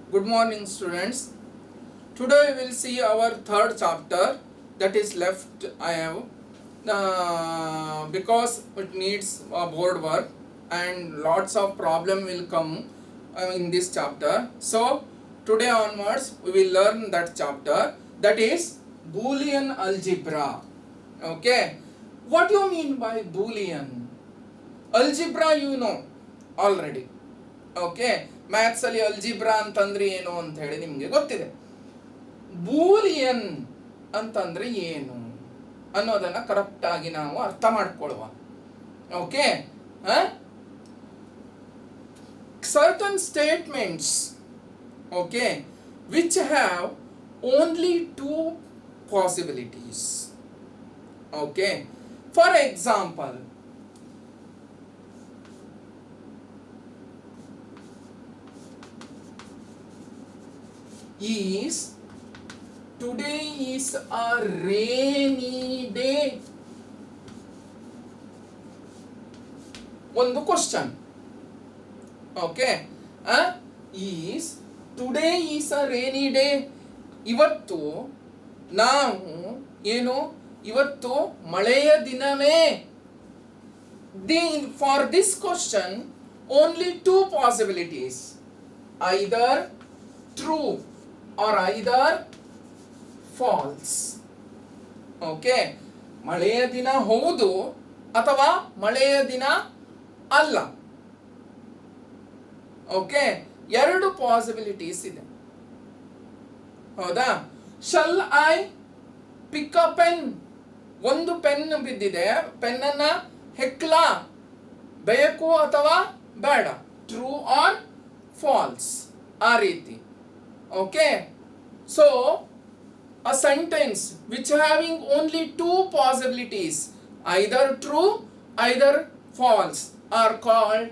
Good morning, students. Today we will see our third chapter that is left. I have because it needs board work and lots of problem will come in this chapter. So today onwards we will learn that chapter, that is Boolean algebra. Okay, what do you mean by Boolean algebra? You know already. Okay maths ಅಲ್ಲಿ algebra ಅಂತಂದ್ರೆ ಏನು ಅಂತ ಹೇಳಿ ನಿಮಗೆ ಗೊತ್ತಿದೆ. Boolean ಅಂತಂದ್ರೆ ಏನು ಅನ್ನೋದನ್ನ ಕರೆಕ್ಟ್ ಆಗಿ ನಾವು ಅರ್ಥ ಮಾಡ್ಕೊಳ್ಳುವ. Okay, certain statements, okay, which have only two possibilities. Okay, for example, is today is a rainy day. ಒಂದು question. Okay, is today is a rainy day. ಇವತ್ತು ನಾವು ಏನು, ಇವತ್ತು ಮಳೆಯ ದಿನವೇ. For this question only two possibilities, either true or either false. ಓಕೆ, ಮಳೆಯ ದಿನ ಹೌದು ಅಥವಾ ಮಳೆಯ ದಿನ ಅಲ್ಲ. ಓಕೆ, ಎರಡು ಪಾಸಿಬಿಲಿಟೀಸ್ ಇದೆ, ಹೌದಾ? Shall I pick a pen, ಒಂದು ಪೆನ್ ಬಿದ್ದಿದೆ, ಪೆನ್ನನ್ನ ಹೆಕ್ಲಾ ಬೇಕು ಅಥವಾ ಬೇಡ, ಟ್ರೂ ಆರ್ ಫಾಲ್ಸ್, ಆ ರೀತಿ. Okay, so a sentence which having only two possibilities, either true, either false, are called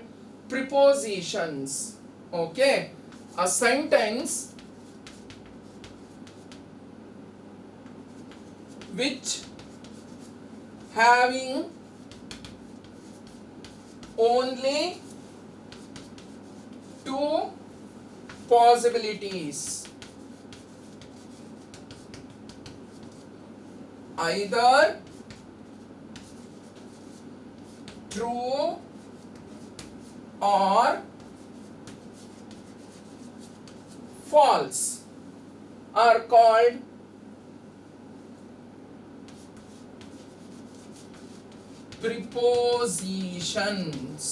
prepositions. Okay, a sentence which having only two possibilities, either true or false, are called prepositions.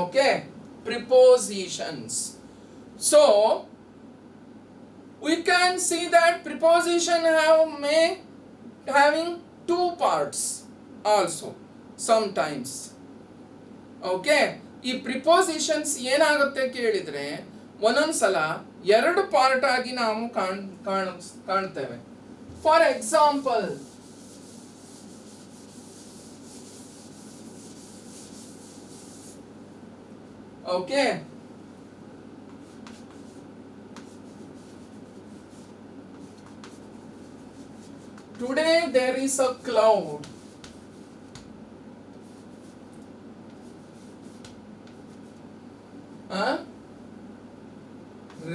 Okay, prepositions. So we can see that preposition having two parts also sometimes. Okay, ಈ prepositions ಏನಾಗುತ್ತೆ ಕೇಳಿದ್ರೆ ಒಂದೊಂದ್ಸಲ ಎರಡು part ಆಗಿ ನಾವು ಕಾಣ್ತೇವೆ. For example, okay, today there is a cloud.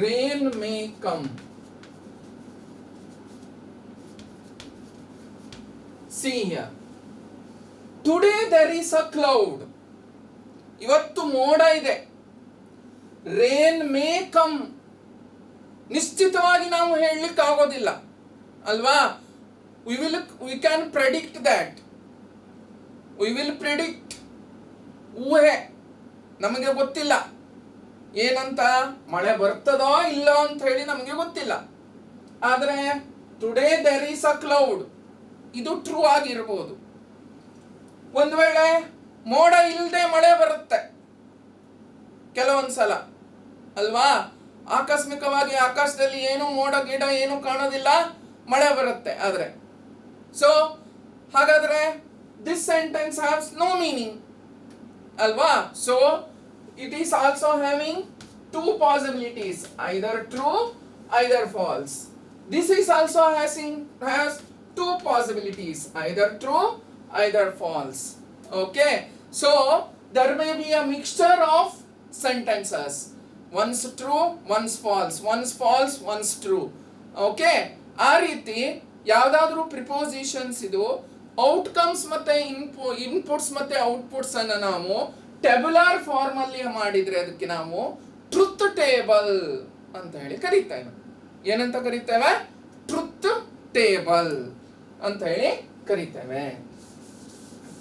Rain may come. See here, today there is a cloud. ಇವತ್ತು ಮೋಡ ಇದೆ. ರೇನ್ ಮೇ ಕಮ್, ನಿಶ್ಚಿತವಾಗಿ ನಾವು ಹೇಳಲಿಕ್ಕೆ ಆಗೋದಿಲ್ಲ ಅಲ್ವಾ? We can predict that, we will predict, ಊಹೆ, ನಮಗೆ ಗೊತ್ತಿಲ್ಲ ಏನಂತ, ಮಳೆ ಬರ್ತದೋ ಇಲ್ಲ ಅಂತ ಹೇಳಿ ನಮಗೆ ಗೊತ್ತಿಲ್ಲ. ಆದರೆ today there is a cloud, ಇದು ಟ್ರೂ ಆಗಿರ್ಬೋದು. ಒಂದು ವೇಳೆ ಮೋಡ ಇಲ್ಲದೆ ಮಳೆ ಬರುತ್ತೆ ಕೆಲವೊಂದ್ಸಲ ಅಲ್ವಾ? ಆಕಸ್ಮಿಕವಾಗಿ ಆಕಾಶದಲ್ಲಿ ಏನು ಮೋಡ ಗಿಡ ಏನು ಕಾಣೋದಿಲ್ಲ, ಮಳೆ ಬರುತ್ತೆ. ಆದ್ರೆ ಸೊ ಹಾಗಾದ್ರೆ this sentence haves no meaning ಅಲ್ವಾ? So it is also having two possibilities, either true, either false. This is also has two possibilities, either true, either false. Okay, so there may be a mixture of sentences. Once true, once false, once false, once true. Okay, ಆ ರೀತಿ ಯಾವುದಾದ್ರೂ prepositions ಇದು outcomes ಮತ್ತೆ inputs ಮತ್ತೆ outputs ಅನ್ನು ನಾವು ಟೆಬುಲಾರ್ form ಅಲ್ಲಿ ಮಾಡಿದ್ರೆ ಅದಕ್ಕೆ ನಾವು ಟ್ರುತ್ ಟೇಬಲ್ ಅಂತ ಹೇಳಿ ಕರೀತೇವೆ. ಏನಂತ ಕರೀತೇವೆ? ಟ್ರುತ್ ಟೇಬಲ್ ಅಂತ ಹೇಳಿ ಕರೀತೇವೆ.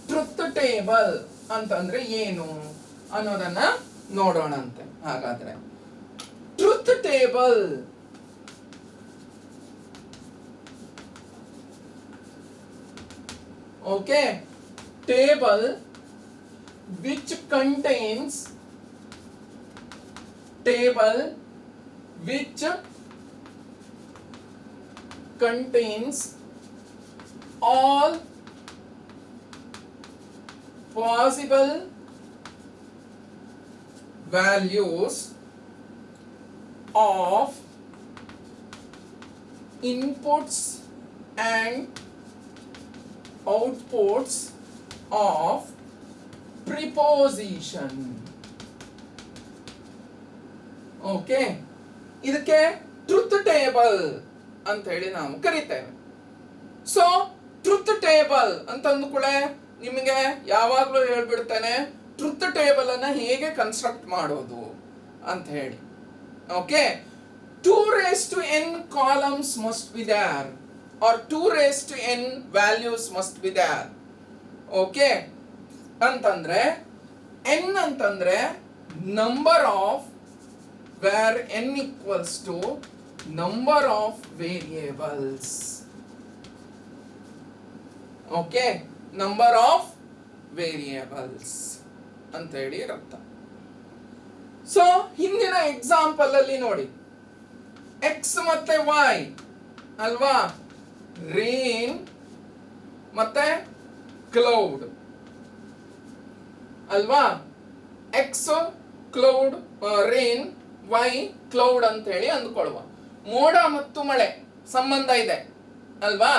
ಟ್ರುತ್ ಟೇಬಲ್ ಅಂತಂದ್ರೆ ಏನು ಅನ್ನೋದನ್ನ ನೋಡೋಣಂತೆ. ಹಾಗಾದ್ರೆ truth table okay, table which contains all possible values of inputs and outputs of preposition. Okay, ಇದಕ್ಕೆ ಟ್ರುತ್ ಟೇಬಲ್ ಅಂತ ಹೇಳಿ ನಾವು ಕರಿತೇವೆ. ಸೊ ಟ್ರುತ್ ಟೇಬಲ್ ಅಂತಂದು ಕೂಡ ನಿಮಗೆ ಯಾವಾಗಲೂ ಹೇಳ್ಬಿಡ್ತೇನೆ ಟ್ರುತ್ ಟೇಬಲ್ ಅನ್ನ ಹೇಗೆ ಕನ್ಸ್ಟ್ರಕ್ಟ್ ಮಾಡೋದು ಅಂತ ಹೇಳಿ. Okay, 2 raised to n columns must be there or 2 raised to n values must be there. Okay, ಅಂತಂದ್ರೆ n ಅಂತಂದ್ರೆ number of where n equals to number of variables. Okay, number of variables ಅಂತ ಹೇಳಿ ಅರ್ಥ. So ಹಿಂದಿನ example ಅಲ್ಲಿ ನೋಡಿ, x ಮತ್ತೆ y ಅಲ್ವಾ, ರೇನ್ ಮತ್ತೆ ಕ್ಲೌಡ್ ಅಲ್ವಾ. X cloud, rain, Y cloud ಅಂತ ಹೇಳಿ ಅಂದ್ಕೊಳ್ಳುವ. ಮೋಡ ಮತ್ತು ಮಳೆ ಸಂಬಂಧ ಇದೆ ಅಲ್ವಾ,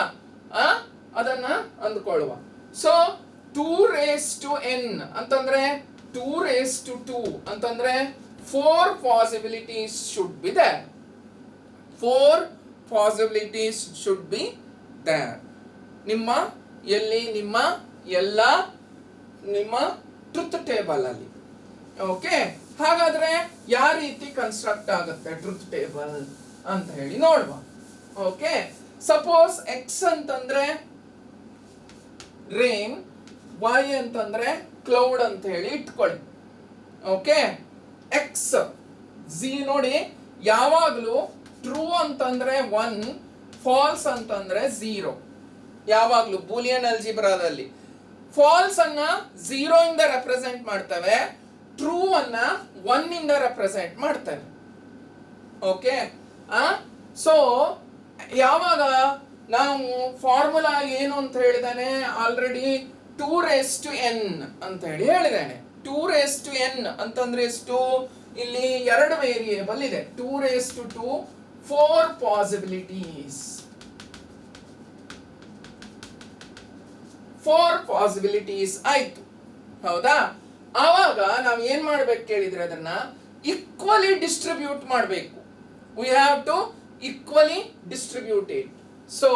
ಅದನ್ನ ಅಂದ್ಕೊಳ್ಳುವ. ಸೊ 2 raised to n ಅಂತಂದ್ರೆ 2 raised to 2 ಅಂತಂದ್ರೆ 4 possibilities should be there. 4 possibilities should be there. ನಿಮ್ಮ ಟ್ರುತ್ ಟೇಬಲ್ ಅಲ್ಲಿ. ಓಕೆ, ಹಾಗಾದ್ರೆ ಯಾವ ರೀತಿ ಕನ್ಸ್ಟ್ರಕ್ಟ್ ಆಗುತ್ತೆ ಟ್ರುತ್ ಟೇಬಲ್ ಅಂತ ಹೇಳಿ ನೋಡುವ. ಓಕೆ, ಸಪೋಸ್ ಎಕ್ಸ್ ಅಂತಂದ್ರೆ ರೇನ್, ವೈ ಅಂತಂದ್ರೆ ಕ್ಲೌಡ್ ಅಂತ ಹೇಳಿ ಇಟ್ಕೊಳ್ಳಿ. ಓಕೆ, ಎಕ್ಸ್ ನೋಡಿ, ಯಾವಾಗಲೂ ಟ್ರೂ ಅಂತಂದ್ರೆ 1, ಫಾಲ್ಸ್ ಅಂತಂದ್ರೆ 0. ಯಾವಾಗಲೂ ಬೂಲಿಯನ್ ಅಲ್ಜಿಬ್ರಾದಲ್ಲಿ ಫಾಲ್ಸ್ ಅನ್ನ 0 ಇಂದ ರೆಪ್ರೆಸೆಂಟ್ ಮಾಡ್ತೇವೆ, ಟ್ರೂ ಅನ್ನ 1 ಇಂದ ರೆಪ್ರೆಸೆಂಟ್ ಮಾಡ್ತೇವೆ. ಓಕೆ, ಸೊ ಯಾವಾಗ ನಾವು ಫಾರ್ಮುಲಾ ಏನು ಅಂತ ಹೇಳಿದಾನೆ ಆಲ್ರೆಡಿ 2 raised to n ಅಂತ ಹೇಳಿ ಹೇಳಿದಾನೆ. 2 raised to n ಅಂತಂದ್ರೆ ಎಷ್ಟು? ಇಲ್ಲಿ 2 ವೇರಿಯೇಬಲ್ ಇದೆ. 2 raised to 2, 4 possibilities. 4 possibilities ಆಯ್ತು, ಹೌದಾ? ಆವಾಗ ನಾವು ಏನ್ ಮಾಡ್ಬೇಕು ಕೇಳಿದ್ರೆ ಅದನ್ನ ಈಕ್ವಲಿ ಡಿಸ್ಟ್ರಿಬ್ಯೂಟ್ ಮಾಡಬೇಕು. We have to equally distribute it. So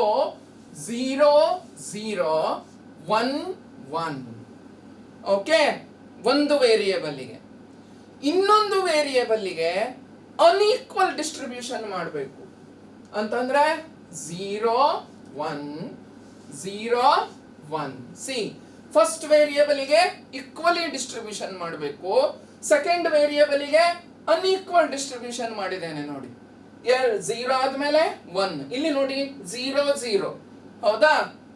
0 0 1 1. Okay, ಒಂದು ವೇರಿಯೇಬಲ್ಗೆ ಇನ್ನೊಂದು ವೇರಿಯೇಬಲ್ಗೆ ಅನ್ಈಕ್ವಲ್ ಡಿಸ್ಟ್ರಿಬ್ಯೂಷನ್ ಮಾಡಬೇಕು. ಅಂತಂದ್ರೆ 0 1 0 1. ಸಿ, ಫಸ್ಟ್ ವೇರಿಯೇಬಲ್ಗೆ ಈಕ್ವಲಿ ಡಿಸ್ಟ್ರಿಬ್ಯೂಷನ್ ಮಾಡಬೇಕು, ಸೆಕೆಂಡ್ ವೇರಿಯೇಬಲ್ಗೆ ಅನ್ಈಕ್ವಲ್ ಡಿಸ್ಟ್ರಿಬ್ಯೂಷನ್ ಮಾಡಿದ್ದೇನೆ ನೋಡಿ. 0 ಆದ್ಮೇಲೆ 1. ಇಲ್ಲಿ ನೋಡಿ 0 0, ಹೌದಾ?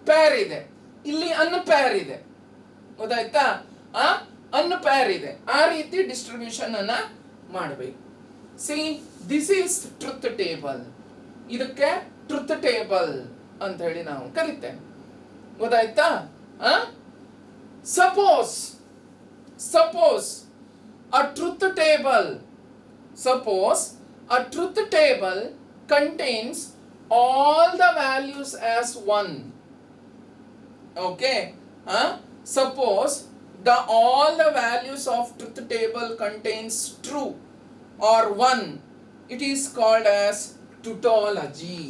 ಪೇರ್ ಇದೆ, ಇಲ್ಲಿ ಅನ್ಪೇರ್ ಇದೆ, ಗೊತ್ತಾಯ್ತಾ? ಅನ್ಪೇರ್ ಇದೆ. ಆ ರೀತಿ ಡಿಸ್ಟ್ರಿಬ್ಯೂಷನ್ ಅನ್ನ ಮಾಡಬೇಕು. C, this is truth table. ಇದಕ್ಕೆ ಟ್ರುತ್ ಟೇಬಲ್ ಅಂತ ಹೇಳಿ ನಾವು ಕರಿತೇವೆ, ಗೊತ್ತಾಯ್ತಾ? Suppose a truth table contains all the values as 1. Okay, suppose all the values of truth table contains true or one, it is called as tautology.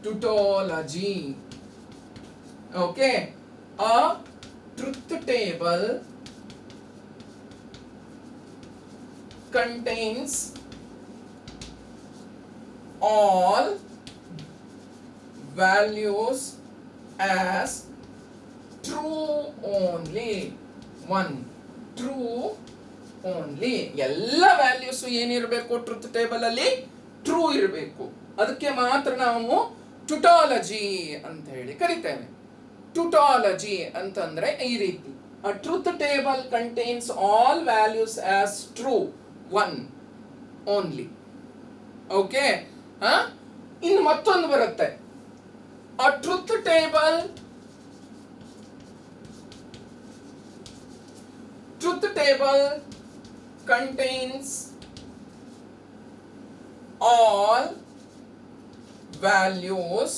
Tautology. Okay, a truth table contains all values as true only. One, true only. ಎಲ್ಲ values ಏನಿರಬೇಕು truth table ಅಲ್ಲಿ? True ಇರಬೇಕು. ಅದಕ್ಕೆ ಮಾತ್ರ ನಾವು ಟುಟಾಲಜಿ ಅಂತ ಹೇಳಿ ಕರಿತೇವೆ. ಟುಟಾಲಜಿ ಅಂತಂದ್ರೆ ಈ ರೀತಿ, a truth table contains all values as true, one only. Okay, ಇನ್ನು ಮತ್ತೊಂದು ಬರುತ್ತೆ, a truth table contains all values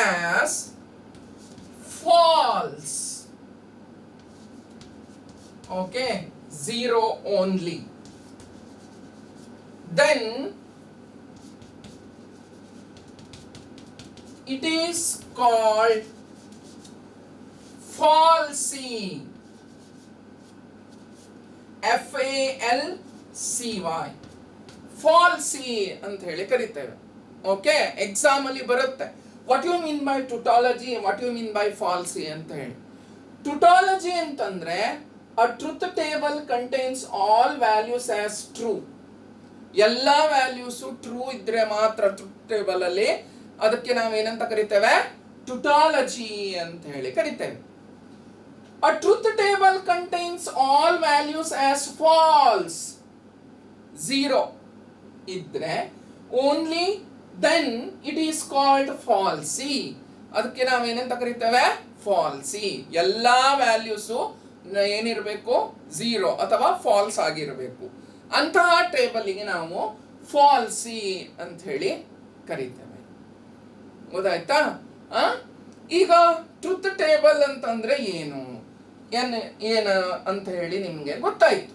as false. Okay, zero only. Then it is called falsy. FALCY, ಫಾಲ್ಸಿ ಅಂತ ಹೇಳಿ ಕರಿತೇವೆ. ಓಕೆ, ಎಕ್ಸಾಮ್ ಅಲ್ಲಿ ಬರುತ್ತೆ, what you mean by tautology, what you mean by fallacy ಅಂತ ಹೇಳಿ. ಟುಟಾಲಜಿ ಅಂತಂದ್ರೆ a truth table contains all values as true. ಎಲ್ಲ values true ಇದ್ರೆ ಮಾತ್ರ ಟ್ರುತ್ ಟೇಬಲ್ ಅಲ್ಲಿ, ಅದಕ್ಕೆ ನಾವೇನಂತ ಕರಿತೇವೆ? ಟುಟಾಲಜಿ ಅಂತ ಹೇಳಿ ಕರಿತೇವೆ. A truth table contains all values as false, zero idre only, then it is called falsy. ಅದಕ್ಕೆ ನಾವು ಏನಂತ ಕರಿತೇವೆ? ಫಾಲ್ಸಿ. ಎಲ್ಲಾ ವ್ಯಾಲ್ಯೂಸು ಏನಿರಬೇಕು? ಝೀರೋ ಅಥವಾ ಫಾಲ್ಸ್ ಆಗಿರಬೇಕು. ಅಂತಹ ಟೇಬಲ್ಗೆ ನಾವು ಫಾಲ್ಸಿ ಅಂತ ಹೇಳಿ ಕರಿತೇವೆ. ಗೊತ್ತಾಯ್ತಾ? ಈಗ ಟ್ರುತ್ ಟೇಬಲ್ ಅಂತಂದ್ರೆ ಏನು ಏನು ಅಂತ ಹೇಳಿ ನಿಮಗೆ ಗೊತ್ತಾಯ್ತು.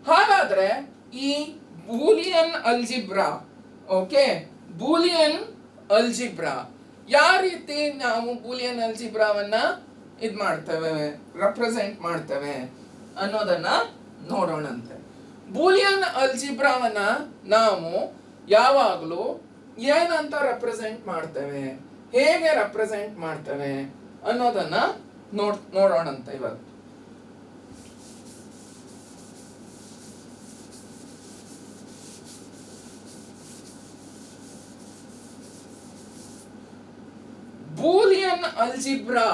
ಹಾಗಾದ್ರೆ ಈ Boolean algebra, okay, Boolean algebra ಯಾವ ರೀತಿ ನಾವು ಬೂಲಿಯನ್ ಅಲ್ಜಿಬ್ರಾವನ್ನ ಇದು ಮಾಡ್ತೇವೆ, ರೆಪ್ರೆಸೆಂಟ್ ಮಾಡ್ತೇವೆ ಅನ್ನೋದನ್ನ ನೋಡೋಣಂತೆ. ಬೂಲಿಯನ್ ಅಲ್ಜಿಬ್ರಾವನ್ನ ನಾವು ಯಾವಾಗಲೂ ಏನಂತ ರೆಪ್ರೆಸೆಂಟ್ ಮಾಡ್ತೇವೆ, ಹೇಗೆ ರೆಪ್ರೆಸೆಂಟ್ ಮಾಡ್ತೇವೆ ಅನ್ನೋದನ್ನ ನೋಡೋಣಂತೆ ಇವತ್ತು. Boolean algebra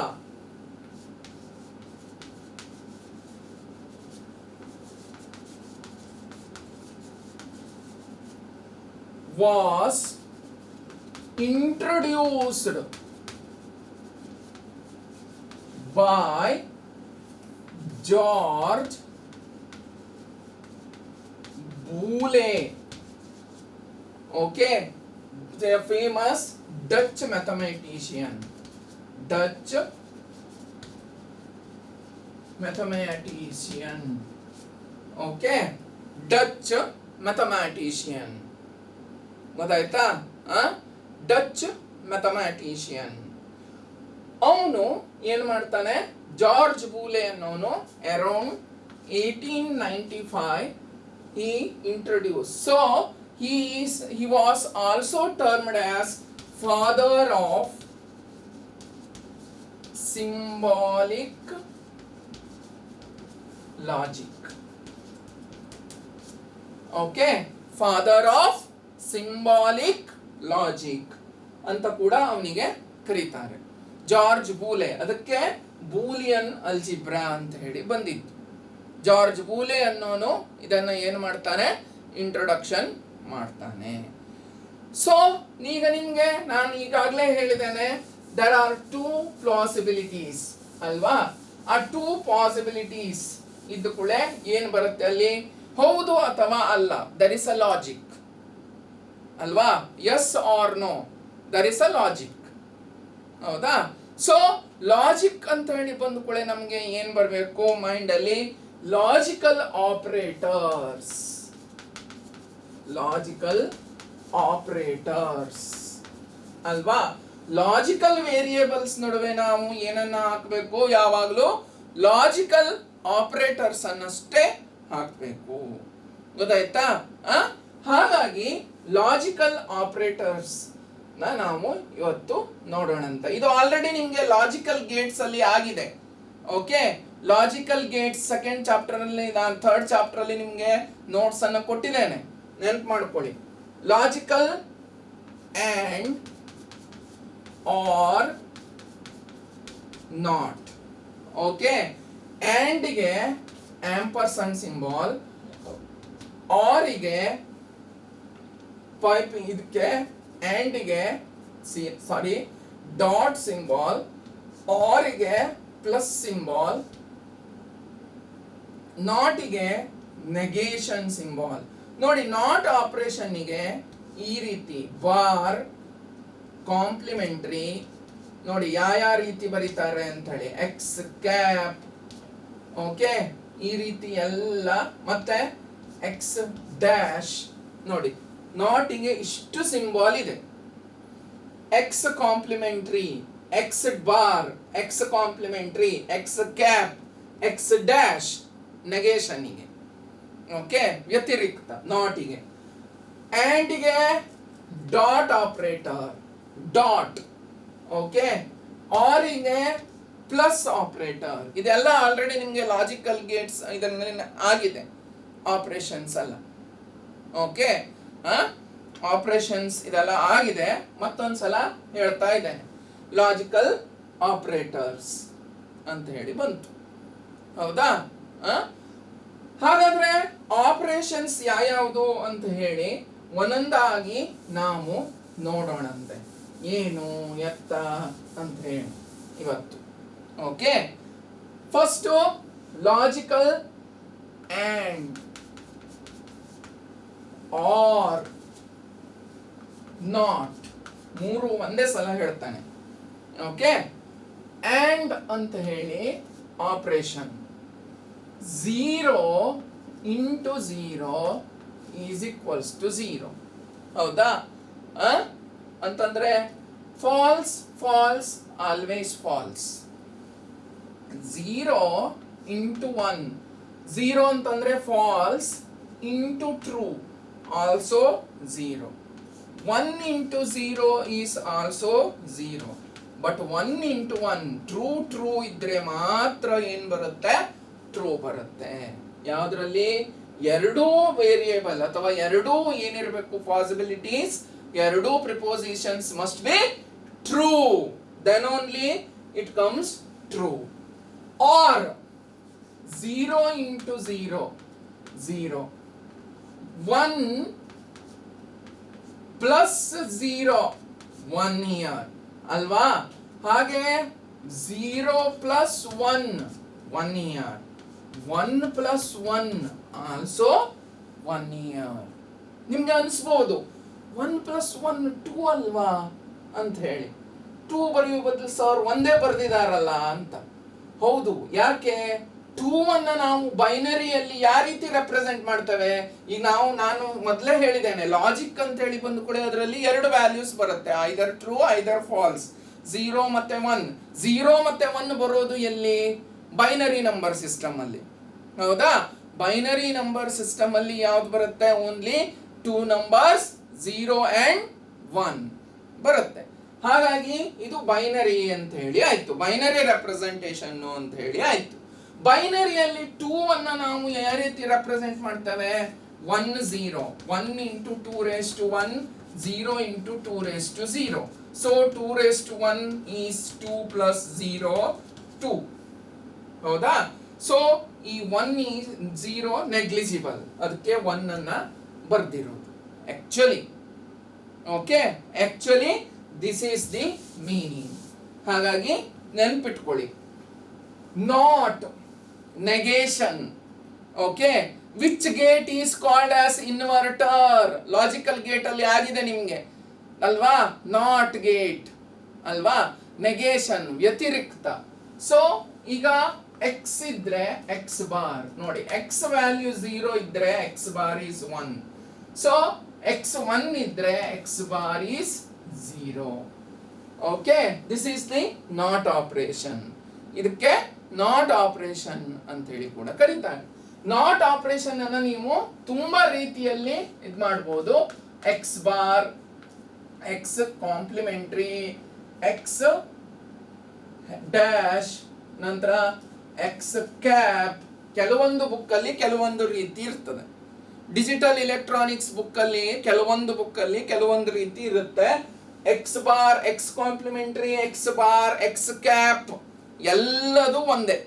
was introduced by George Boole. Okay, the famous Dutch mathematician. Okay, Dutch mathematician. ಗೊತ್ತಾಯ್ತಾ? Dutch mathematician. ಅವನು ಏನು ಮಾಡ್ತಾನೆ? ಜಾರ್ಜ್ ಬೂಲೆ ಅನ್ನೋನು around 1895 he introduced. So he was also termed as father of symbolic logic. Okay, father of symbolic logic ಅಂತ ಕೂಡ ಅವನಿಗೆ ಕರೀತಾರೆ, George ಬೂಲೆ. ಅದಕ್ಕೆ ಬೂಲಿಯನ್ ಅಲ್ಜಿಬ್ರಾ ಅಂತ ಹೇಳಿ ಬಂದಿತ್ತು. ಜಾರ್ಜ್ ಬೂಲೆ ಅನ್ನೋನು ಇದನ್ನ ಏನು ಮಾಡ್ತಾನೆ? ಇಂಟ್ರೊಡಕ್ಷನ್ ಮಾಡ್ತಾನೆ. ಸೊ ಈಗ ನಿಮ್ಗೆ ನಾನು ಈಗಾಗಲೇ ಹೇಳಿದ್ದೇನೆ, there are two possibilities ಅಲ್ವಾ? ಆ ಟೂ ಪಾಸಿಬಿಲಿಟೀಸ್ ಇದ್ದ ಕೂಡ ಏನು ಬರುತ್ತೆ ಅಲ್ಲಿ? ಹೌದು ಅಥವಾ ಅಲ್ಲ, there is a logic ಅಲ್ವಾ? yes or no, there is a logic. ಹೌದಾ? ಸೊ ಲಾಜಿಕ್ ಅಂತ ಹೇಳಿ ಬಂದ ಕೂಡ ನಮಗೆ ಏನು ಬರಬೇಕು ಮೈಂಡ್ ಅಲ್ಲಿ? Logical operators. ಲಾಜಿಕಲ್ ಆಪರೇಟರ್ಸ್ ಅಲ್ವಾ. ಲಾಜಿಕಲ್ ವೇರಿಯೇಬಲ್ಸ್ ನಡುವೆ ನಾವು ಏನನ್ನ ಹಾಕಬೇಕು, ಯಾವಾಗಲೂ ಲಾಜಿಕಲ್ ಆಪರೇಟರ್ಸ್ ಅನ್ನಷ್ಟೇ ಹಾಕಬೇಕು. ಗೊತ್ತಾಯ್ತಾ? ಹಾಗಾಗಿ ಲಾಜಿಕಲ್ ಆಪರೇಟರ್ಸ್ ನಾವು ಇವತ್ತು ನೋಡೋಣ ಅಂತ. ಇದು ಆಲ್ರೆಡಿ ನಿಮ್ಗೆ ಲಾಜಿಕಲ್ ಗೇಟ್ಸ್ ಅಲ್ಲಿ ಆಗಿದೆ. Okay, logical Gates second chapter ಅಲ್ಲಿ, ನಾನು ಥರ್ಡ್ ಚಾಪ್ಟರ್ ಅಲ್ಲಿ ನಿಮ್ಗೆ ನೋಟ್ಸ್ ಅನ್ನ ಕೊಟ್ಟಿದ್ದೇನೆ, ನೆನಪು ಮಾಡ್ಕೊಳ್ಳಿ. Logical and or not. Okay, and ಗೆ ಆಂಪರ್ಸಂಡ್ ಸಿಂಬಲ್, ಆರ್ ಗೆ ಪೈಪಿಂಗ್, ಇದಕ್ಕೆ ಅಂಡ್ ಗೆ ಸಾರಿ ಡಾಟ್ ಸಿಂಬಲ್, ಆರ್ ಗೆ ಪ್ಲಸ್ ಸಿಂಬಲ್, ನಾಟ್ ಗೆ ನೆಗೇಷನ್ ಸಿಂಬಲ್. ನೋಡಿ, ನಾಟ್ ಆಪರೇಷನ್ ಗೆ ಈ ರೀತಿ ಬಾರ್, ಕಾಂಪ್ಲಿಮೆಂಟ್ರಿ, ನೋಡಿ ಯಾವ ರೀತಿ ಬರೀತಾರೆ ಅಂತ ಹೇಳಿ, ಎಕ್ಸ್ ಕ್ಯಾಪ್, ಓಕೆ, ಈ ರೀತಿ ಎಲ್ಲ, ಮತ್ತೆ ಎಕ್ಸ್ ಡ್ಯಾಶ್. ನೋಡಿ, ನಾಟಿಗೆ ಇಷ್ಟು ಸಿಂಬಲ್ ಇದೆ. X complementary, X bar, X complementary, x cap, x dash ನೆಗೇಷನ್ಗೆ. ಓಕೆ, ವ್ಯತಿರಿಕ್ತ ನಾಟಿಗೆ. ಆಂಡ್ಗೆ ಡಾಟ್ ಆಪರೇಟರ್, ಡಾಟ್. ಓಕೆ, ಆರಿಗೆ ಪ್ಲಸ್ ಆಪರೇಟರ್. ಇದೆಲ್ಲ ಆಲ್ರೆಡಿ ನಿಮಗೆ ಲಾಜಿಕಲ್ ಗೇಟ್ಸ್ ಇದನ್ನ ಆಗಿದೆ, ಆಪರೇಷನ್ಸ್ ಅಲ್ಲ. ಓಕೆ, ಆಪರೇಷನ್ಸ್ ಇದೆಲ್ಲ ಆಗಿದೆ. ಮತ್ತೊಂದ್ಸಲ ಹೇಳ್ತಾ ಇದ್ದೇನೆ, ಲಾಜಿಕಲ್ ಆಪರೇಟರ್ಸ್ ಅಂತ ಹೇಳಿ ಬಂತು. ಹೌದಾ? ಹಾಗಾದ್ರೆ ಆಪರೇಷನ್ಸ್ ಯಾವ್ಯಾವುದು ಅಂತ ಹೇಳಿ ಒಂದೊಂದಾಗಿ ನಾವು ನೋಡೋಣಂತೆ, ಏನು ಎತ್ತ ಅಂತ ಹೇಳಿ ಇವತ್ತು. Okay, first logical and or not, ಮೂರು ಒಂದೇ ಸಲ ಹೇಳ್ತಾನೆ. ಓಕೆ, ಅಂಡ್ ಅಂತ ಹೇಳಿ operation, 0 into 0 is equals to 0. ಹೌದಾ? ಅಂತಂದ್ರೆ false, false, always false. 0 into 1, 0 ಅಂತಂದ್ರೆ false, into true also 0. 1 into 0 is also 0. But 1 into 1 true ಇದ್ರೆ ಮಾತ್ರ ಏನ್ ಬರುತ್ತೆ? ಟ್ರೂ ಬರುತ್ತೆ. ಯಾವ್ದ್ರಲ್ಲಿ? ಎರಡೂ ವೇರಿಯೇಬಲ್ ಅಥವಾ ಎರಡೂ ಏನಿರಬೇಕು ಪಾಸಿಬಿಲಿಟೀಸ್, ಎರಡೂ prepositions must be true, then only it comes true. Or 0 into 0, 0. 1 plus 0, 1 here ಅಲ್ವಾ? ಹಾಗೆ 0 plus 1, 1 here. 1 plus 1 also 1 here. ನಿಮ್ಗೆ ಅನಿಸ್ಬೋದು 1 plus 1 2 ಅಲ್ವಾ ಅಂತ ಹೇಳಿ. 2 ಬರೆಯುವ ಬದಲು ಸರ್ ಒಂದೇ ಬರೆದಿದಾರಲ್ಲ ಅಂತ. ಹೌದು, ಯಾಕೆ? 2 ಅನ್ನ ನಾವು ಬೈನರಿಯಲ್ಲಿ ಯಾವ ರೀತಿ ರೆಪ್ರೆಸೆಂಟ್ ಮಾಡ್ತೇವೆ? ಈಗ ನಾನು ಮೊದಲೇ ಹೇಳಿದ್ದೇನೆ, ಲಾಜಿಕ್ ಅಂತ ಹೇಳಿ ಬಂದು ಕೂಡ ಅದರಲ್ಲಿ ಎರಡು ವ್ಯಾಲ್ಯೂಸ್ ಬರುತ್ತೆ, ಐದರ್ ಟ್ರೂ ಐದರ್ ಫಾಲ್ಸ್. 0 ಮತ್ತೆ 1, 0 ಮತ್ತೆ 1 ಬರೋದು ಎಲ್ಲಿ? ಬೈನರಿ ನಂಬರ್ ಸಿಸ್ಟಮ್ ಅಲ್ಲಿ. ಹೌದಾ? ಬೈನರಿ ನಂಬರ್ ಸಿಸ್ಟಮ್ ಅಲ್ಲಿ ಯಾವ್ದು ಬರುತ್ತೆ? ಓನ್ಲಿ 2 ನಂಬರ್ಸ್ 0 and 1 ಬರುತ್ತೆ. ಹಾಗಾಗಿ ಇದು ಬೈನರಿ ಅಂತ ಹೇಳಿ ಆಯ್ತು, ಬೈನರಿ ರೆಪ್ರೆಸೆಂಟೇಷನ್ ಅಂತ ಹೇಳಿ ಆಯ್ತು. ಬೈನರಿಯಲ್ಲಿ 2 ಅನ್ನ ನಾವು ಯಾವ ರೀತಿ ರೆಪ್ರೆಸೆಂಟ್ ಮಾಡ್ತೇವೆ? 1 0, 1 into 2 raised to 1, 0 into 2 raised to 0. So 2 raised to 1 is 2 plus 0, 2. ಹೌದಾ? ಸೊ ಈ 1 is 0 ನೆಗ್ಲಿಜಿಬಲ್, ಅದಕ್ಕೆ 1 ಅನ್ನ ಬರ್ದಿರೋದು actually. Okay, actually this is the meaning. ಹಾಗಾಗಿ ನೆನ್ಪಿಟ್ಕೊಳ್ಳಿ, not negation. Okay, which gate is called as inverter? Logical gate ಅಲ್ಲಿ ಆಗಿದೆ ನಿಮಗೆ ಅಲ್ವಾ? ನಾಟ್ ಗೇಟ್ ಅಲ್ವಾ? ನೆಗೇಷನ್ ವ್ಯತಿರಿಕ್ತ. ಸೊ ಈಗ ಎಕ್ಸ್ ಇದ್ರೆ ಎಕ್ಸ್ ಬಾರ್ ನೋಡಿ, ಎಕ್ಸ್ ವ್ಯಾಲ್ಯೂ 0 ಇದ್ರೆ X bar is 1. So X 1 ಇದ್ರೆ X bar is 0. Okay, this is the not operation. ಇದಕ್ಕೆ ನಾಟ್ ಆಪರೇಷನ್ ಅಂತ ಹೇಳಿ ಕೂಡ ಕರೀತಾರೆ. ನಾಟ್ ಆಪರೇಷನ್ ಅನ್ನ ನೀವು ತುಂಬಾ ರೀತಿಯಲ್ಲಿ ಇದು ಮಾಡಬಹುದು. X bar, X complementary, X dash, ನಂತರ ಎಕ್ಸ್ ಕ್ಯಾಪ್. ಕೆಲವೊಂದು ಬುಕ್ಕಲ್ಲಿ ಕೆಲವೊಂದು ರೀತಿ ಇರ್ತದೆ. ಡಿಜಿಟಲ್ ಎಲೆಕ್ಟ್ರಾನಿಕ್ಸ್ ಬುಕ್ಕಲ್ಲಿ ಕೆಲವೊಂದು ರೀತಿ ಇರುತ್ತೆ. X bar, X complementary, X bar, X cap ಎಲ್ಲದೂ ಒಂದೇ.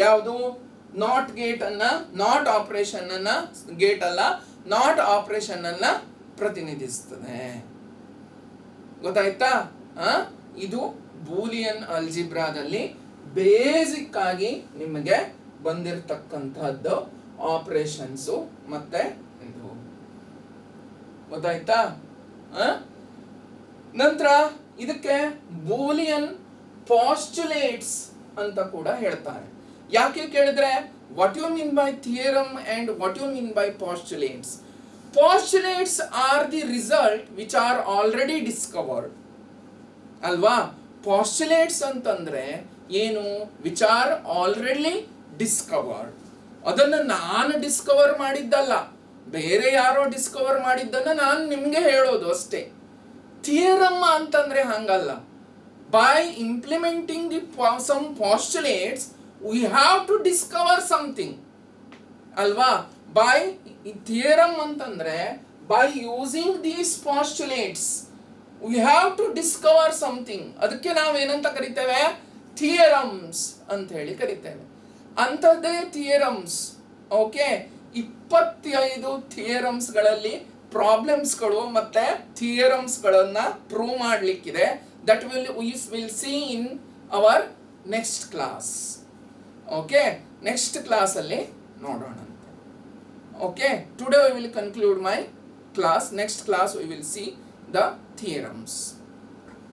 ಯಾವುದು? ನಾಟ್ ಗೇಟ್ ಅನ್ನ, ನಾಟ್ ಆಪರೇಷನ್ ಅನ್ನ, ಗೇಟ್ ಅಲ್ಲ, ನಾಟ್ ಆಪರೇಷನ್ ಅನ್ನ ಪ್ರತಿನಿಧಿಸ್ತದೆ. ಗೊತ್ತಾಯ್ತಾ? ಇದು ಬೂಲಿಯನ್ ಅಲ್ಜಿಬ್ರಾದಲ್ಲಿ ಬೇಸಿಕ್ ಆಗಿ ನಿಮಗೆ ಬಂದಿರತಕ್ಕಂತಹದ್ದು ಆಪರೇಷನ್ಸ್. ಮತ್ತೆ ಇದು ಗೊತ್ತಾಯ್ತಾ? ನಂತರ ಇದಕ್ಕೆ ಬೂಲಿಯನ್ ಪಾಸ್ಟುಲೇಟ್ಸ್ ಅಂತ ಕೂಡ ಹೇಳ್ತಾರೆ. ಯಾಕೆ ಕೇಳಿದ್ರೆ, what you mean by theorem and what you mean by postulates? Postulates are the result which are already discovered ಅಲ್ವಾ? ಪಾಸ್ಟುಲೇಟ್ಸ್ ಅಂತಂದ್ರೆ ಏನು? Which are already discovered. ಅದನ್ನು ನಾನು ಡಿಸ್ಕವರ್ ಮಾಡಿದ್ದಲ್ಲ, ಬೇರೆ ಯಾರೋ ಡಿಸ್ಕವರ್ ಮಾಡಿದ್ದನ್ನು ನಾನು ನಿಮಗೆ ಹೇಳೋದು ಅಷ್ಟೇ. ಥಿಯರಮ್ ಅಂತಂದ್ರೆ ಹಂಗಲ್ಲ. By implementing the some postulates we have to discover something ಅಲ್ವಾ? ಬೈ ಥಿಯರಮ್ ಅಂತಂದ್ರೆ by using these postulates we have to discover something. ಅದಕ್ಕೆ ನಾವೇನಂತ ಕರಿತೇವೆ? ಥಿಯರಮ್ಸ್ ಅಂತ ಹೇಳಿ ಕರಿತೇವೆ. ಅಂಥದ್ದೇ ಥಿಯರಮ್ಸ್. ಓಕೆ, 25 ಥಿಯರಮ್ಸ್ಗಳಲ್ಲಿ ಪ್ರಾಬ್ಲಮ್ಸ್ಗಳು ಮತ್ತೆ ಥಿಯರಮ್ಸ್ಗಳನ್ನ ಪ್ರೂವ್ ಮಾಡಲಿಕ್ಕಿದೆ. That will see in our next class. Okay, next ಕ್ಲಾಸಲ್ಲಿ ನೋಡೋಣಂತೆ. Okay, today we will conclude my class. Next class we will see the theorems.